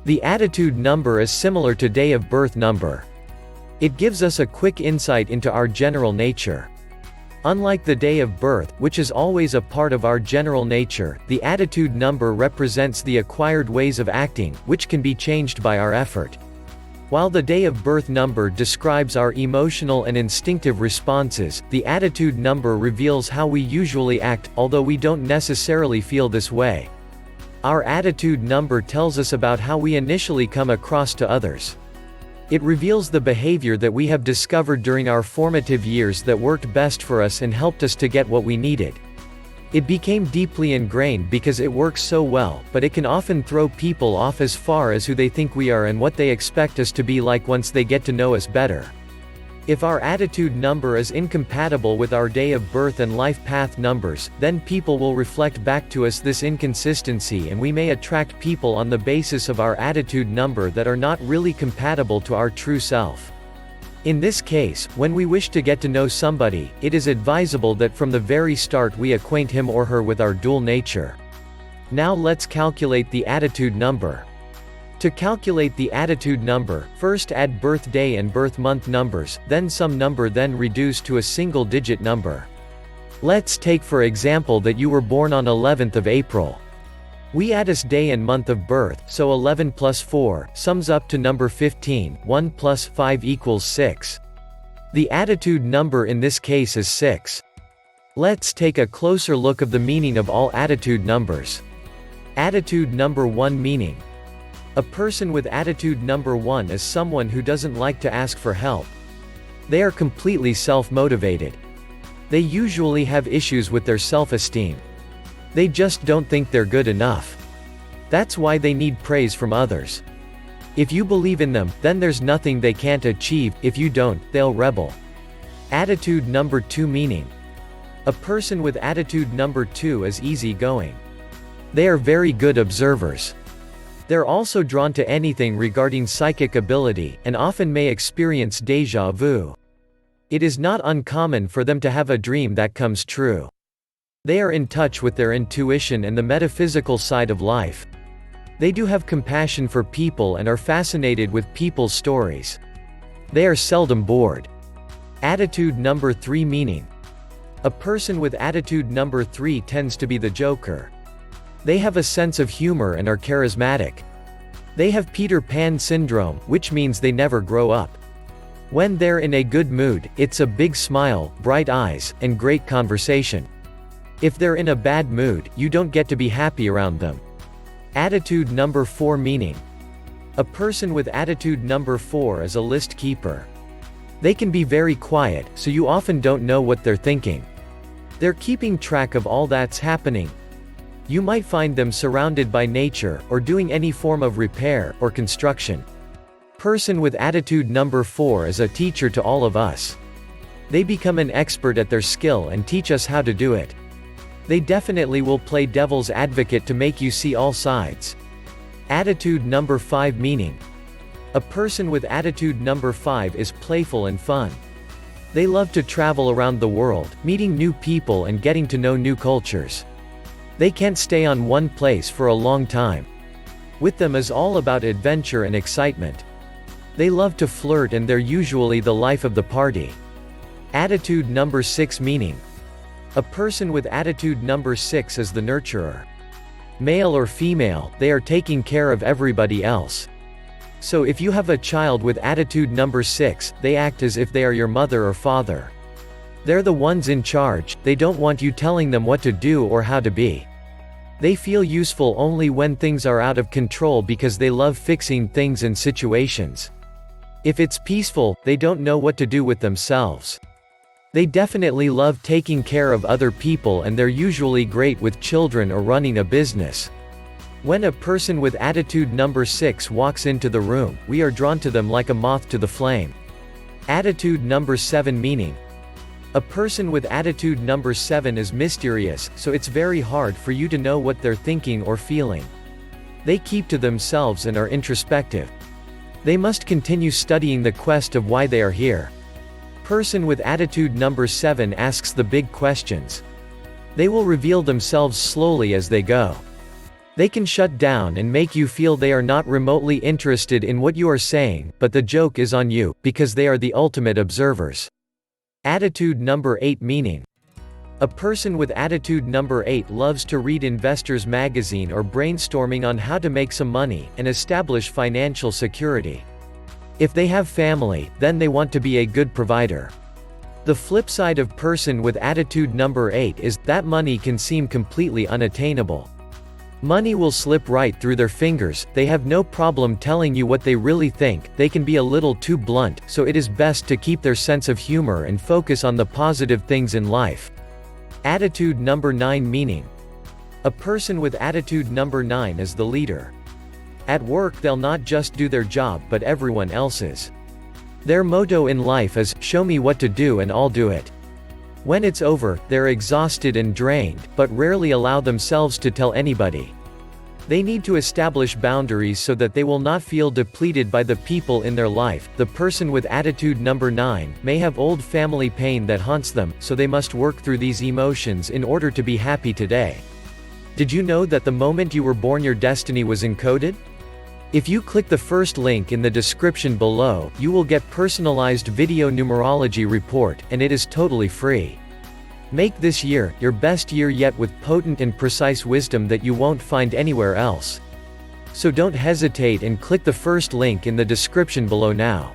The attitude number is similar to day of birth number. It gives us a quick insight into our general nature. Unlike the day of birth, which is always a part of our general nature, the attitude number represents the acquired ways of acting, which can be changed by our effort. While the day of birth number describes our emotional and instinctive responses, the attitude number reveals how we usually act, although we don't necessarily feel this way. Our attitude number tells us about how we initially come across to others. It reveals the behavior that we have discovered during our formative years that worked best for us and helped us to get what we needed. It became deeply ingrained because it works so well, but it can often throw people off as far as who they think we are and what they expect us to be like once they get to know us better. If our attitude number is incompatible with our day of birth and life path numbers, then people will reflect back to us this inconsistency and we may attract people on the basis of our attitude number that are not really compatible to our true self. In this case, when we wish to get to know somebody, it is advisable that from the very start we acquaint him or her with our dual nature. Now let's calculate the attitude number. To calculate the attitude number, first add birthday and birth month numbers, then some number, then reduce to a single-digit number. Let's take for example that you were born on 11th of April. We add his day and month of birth, so 11 plus 4, sums up to number 15, 1 plus 5 equals 6. The attitude number in this case is 6. Let's take a closer look of the meaning of all attitude numbers. Attitude number 1 meaning. A person with attitude number 1 is someone who doesn't like to ask for help. They are completely self-motivated. They usually have issues with their self-esteem. They just don't think they're good enough. That's why they need praise from others. If you believe in them, then there's nothing they can't achieve. If you don't, they'll rebel. Attitude number 2 meaning. A person with attitude number 2 is easygoing. They are very good observers. They're also drawn to anything regarding psychic ability, and often may experience déjà vu. It is not uncommon for them to have a dream that comes true. They are in touch with their intuition and the metaphysical side of life. They do have compassion for people and are fascinated with people's stories. They are seldom bored. Attitude number 3 meaning. A person with attitude number 3 tends to be the joker. They have a sense of humor and are charismatic. They have Peter Pan syndrome, which means they never grow up. When they're in a good mood, it's a big smile, bright eyes, and great conversation. If they're in a bad mood, you don't get to be happy around them. Attitude number 4 meaning. A person with attitude number 4 is a list keeper. They can be very quiet, so you often don't know what they're thinking. They're keeping track of all that's happening. You might find them surrounded by nature, or doing any form of repair, or construction. Person with attitude number 4 is a teacher to all of us. They become an expert at their skill and teach us how to do it. They definitely will play devil's advocate to make you see all sides. Attitude number 5 meaning. A person with attitude number 5 is playful and fun. They love to travel around the world, meeting new people and getting to know new cultures. They can't stay on one place for a long time. With them is all about adventure and excitement. They love to flirt and they're usually the life of the party. Attitude number 6 meaning. A person with attitude number 6 is the nurturer. Male or female, they are taking care of everybody else. So if you have a child with attitude number 6, they act as if they are your mother or father. They're the ones in charge, they don't want you telling them what to do or how to be. They feel useful only when things are out of control because they love fixing things and situations. If it's peaceful, they don't know what to do with themselves. They definitely love taking care of other people and they're usually great with children or running a business. When a person with attitude number 6 walks into the room, we are drawn to them like a moth to the flame. Attitude number 7 meaning. A person with attitude number 7 is mysterious, so it's very hard for you to know what they're thinking or feeling. They keep to themselves and are introspective. They must continue studying the quest of why they are here. Person with attitude number 7 asks the big questions. They will reveal themselves slowly as they go. They can shut down and make you feel they are not remotely interested in what you are saying, but the joke is on you, because they are the ultimate observers. Attitude number 8 meaning. A person with attitude number 8 loves to read Investors magazine or brainstorming on how to make some money, and establish financial security. If they have family, then they want to be a good provider. The flip side of person with attitude number 8 is, that money can seem completely unattainable. Money will slip right through their fingers, they have no problem telling you what they really think, they can be a little too blunt, so it is best to keep their sense of humor and focus on the positive things in life. Attitude number 9 meaning. A person with attitude number 9 is the leader. At work they'll not just do their job but everyone else's. Their motto in life is, show me what to do and I'll do it. When it's over, they're exhausted and drained, but rarely allow themselves to tell anybody. They need to establish boundaries so that they will not feel depleted by the people in their life. The person with attitude number 9 may have old family pain that haunts them, so they must work through these emotions in order to be happy today. Did you know that the moment you were born your destiny was encoded? If you click the first link in the description below, you will get personalized video numerology report, and it is totally free. Make this year your best year yet with potent and precise wisdom that you won't find anywhere else. So don't hesitate and click the first link in the description below now.